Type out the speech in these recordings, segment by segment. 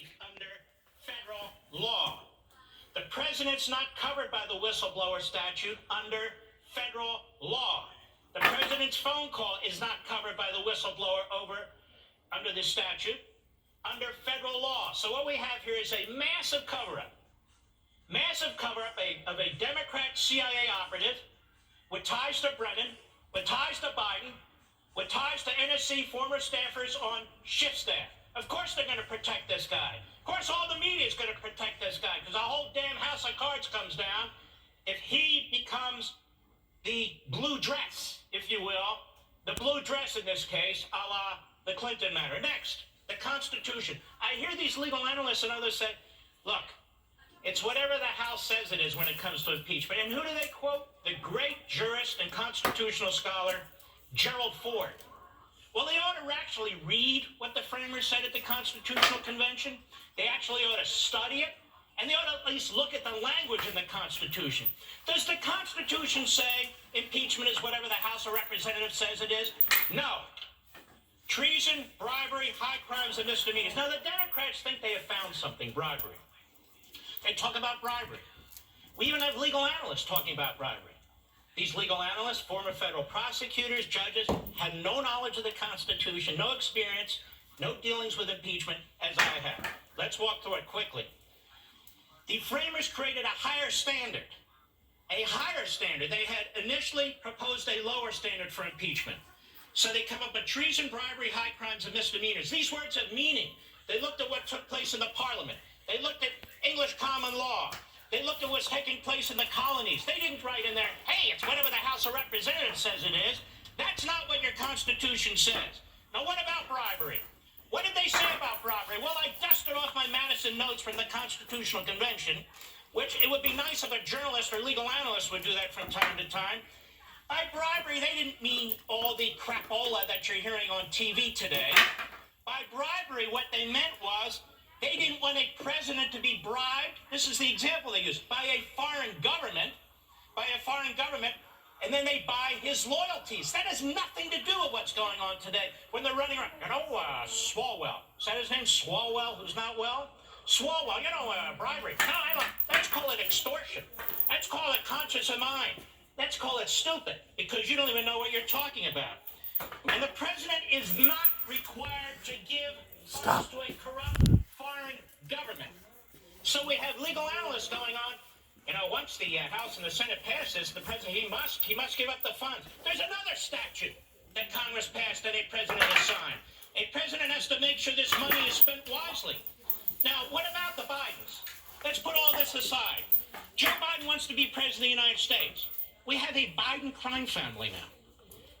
under federal law. The president's not covered by the whistleblower statute under federal law. The president's phone call is not covered by the whistleblower under this statute under federal law. So what we have here is a massive cover-up of a Democrat CIA operative with ties to Brennan, with ties to Biden, with ties to NSC former staffers on shift staff. Of course they're going to protect this guy. Of course all the media is going to protect this guy because the whole damn house of cards comes down if he becomes the blue dress, if you will, the blue dress in this case, a la the Clinton matter. Next, the Constitution. I hear these legal analysts and others say, look, it's whatever the House says it is when it comes to impeachment. And who do they quote? The great jurist and constitutional scholar, Gerald Ford. Well, they ought to actually read what the framers said at the Constitutional Convention. They actually ought to study it. And they ought to at least look at the language in the Constitution. Does the Constitution say impeachment is whatever the House of Representatives says it is? No. Treason, bribery, high crimes, and misdemeanors. Now, the Democrats think they have found something, bribery. They talk about bribery. We even have legal analysts talking about bribery. These legal analysts, former federal prosecutors, judges, have no knowledge of the Constitution, no experience, no dealings with impeachment, as I have. Let's walk through it quickly. The framers created a higher standard. A higher standard. They had initially proposed a lower standard for impeachment. So they come up with treason, bribery, high crimes, and misdemeanors. These words have meaning. They looked at what took place in the Parliament. They looked at English common law. They looked at what's taking place in the colonies. They didn't write in there, hey, it's whatever the House of Representatives says it is. That's not what your Constitution says. Now, what about bribery? What did they say about bribery? Well, I dusted off my Madison notes from the Constitutional Convention, which it would be nice if a journalist or legal analyst would do that from time to time. By bribery, they didn't mean all the crapola that you're hearing on TV today. By bribery, what they meant was they didn't want a president to be bribed. This is the example they used. By a foreign government, and then they buy his loyalties. That has nothing to do with what's going on today when they're running around. Swalwell. Is that his name? Swalwell, who's not well? Swalwell, bribery. No, I don't. Let's call it extortion. Let's call it conscience of mind. Let's call it stupid because you don't even know what you're talking about. And the president is not required to give funds to a corrupt foreign government. So we have legal analysts going on. Once the House and the Senate pass this, the president, he must give up the funds. There's another statute that Congress passed that a president has signed. A president has to make sure this money is spent wisely. Now, what about the Bidens? Let's put all this aside. Joe Biden wants to be president of the United States. We have a Biden crime family now.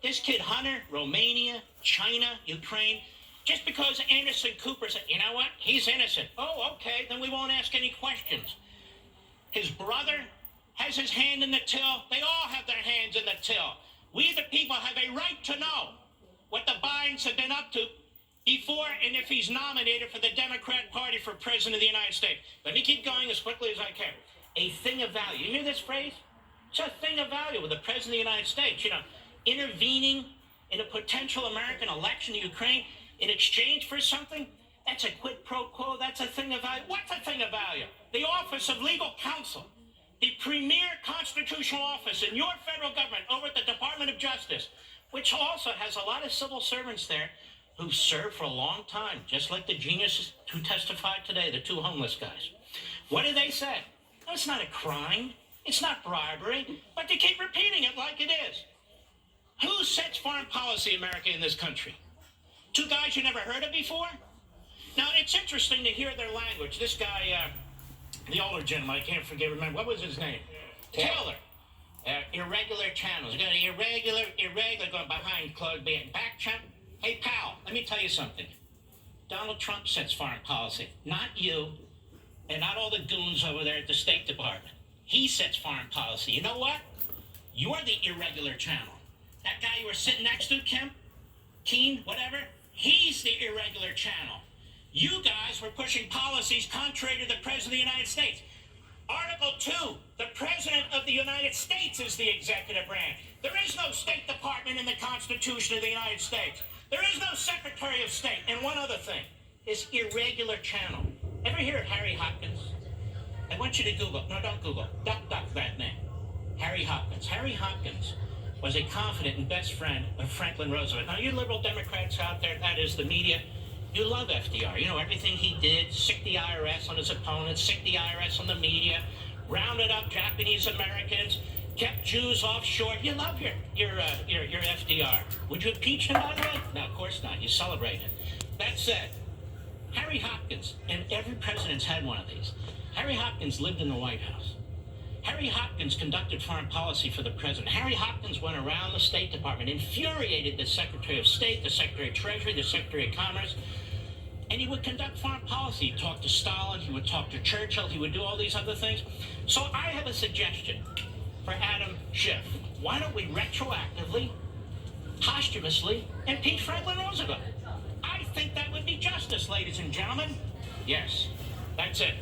This kid, Hunter, Romania, China, Ukraine, just because Anderson Cooper said, you know what, he's innocent. Oh, okay, then we won't ask any questions. His brother has his hand in the till. They all have their hands in the till. We, the people, have a right to know what the Bidens have been up to before and if he's nominated for the Democrat Party for President of the United States. Let me keep going as quickly as I can. A thing of value. You hear this phrase? It's a thing of value with the President of the United States. Intervening in a potential American election in Ukraine in exchange for something, that's a quid pro quo, that's a thing of value. What's a thing of value? The Office of Legal Counsel, the premier constitutional office in your federal government over at the Department of Justice, which also has a lot of civil servants there who served for a long time, just like the geniuses who testified today, the two homeless guys. What do they say? No, it's not a crime. It's not bribery, but they keep repeating it like it is. Who sets foreign policy in America in this country? Two guys you never heard of before? Now, it's interesting to hear their language. This guy, the older gentleman, I can't remember, what was his name? Taylor. Irregular channels. You got an irregular going behind closed back channel. Hey, pal, let me tell you something. Donald Trump sets foreign policy, not you, and not all the goons over there at the State Department. He sets foreign policy. You know what? You're the irregular channel. That guy you were sitting next to, Keene, whatever, he's the irregular channel. You guys were pushing policies contrary to the President of the United States. Article 2, the President of the United States is the executive branch. There is no State Department in the Constitution of the United States. There is no Secretary of State. And one other thing, this irregular channel. Ever hear of Harry Hopkins? I want you to Google. No, don't Google. Duck that name. Harry Hopkins. Harry Hopkins was a confidant and best friend of Franklin Roosevelt. Now, you liberal Democrats out there, that is the media, you love FDR. You know, everything he did, sick the IRS on his opponents, sick the IRS on the media, rounded up Japanese Americans, kept Jews offshore. You love your FDR. Would you impeach him, by the way? No, of course not. You celebrate it. That said, Harry Hopkins, and every president's had one of these. Harry Hopkins lived in the White House. Harry Hopkins conducted foreign policy for the president. Harry Hopkins went around the State Department, infuriated the Secretary of State, the Secretary of Treasury, the Secretary of Commerce, and he would conduct foreign policy. He'd talk to Stalin, he would talk to Churchill, he would do all these other things. So I have a suggestion for Adam Schiff. Why don't we retroactively, posthumously impeach Franklin Roosevelt? I think that would be justice, ladies and gentlemen. Yes, that's it.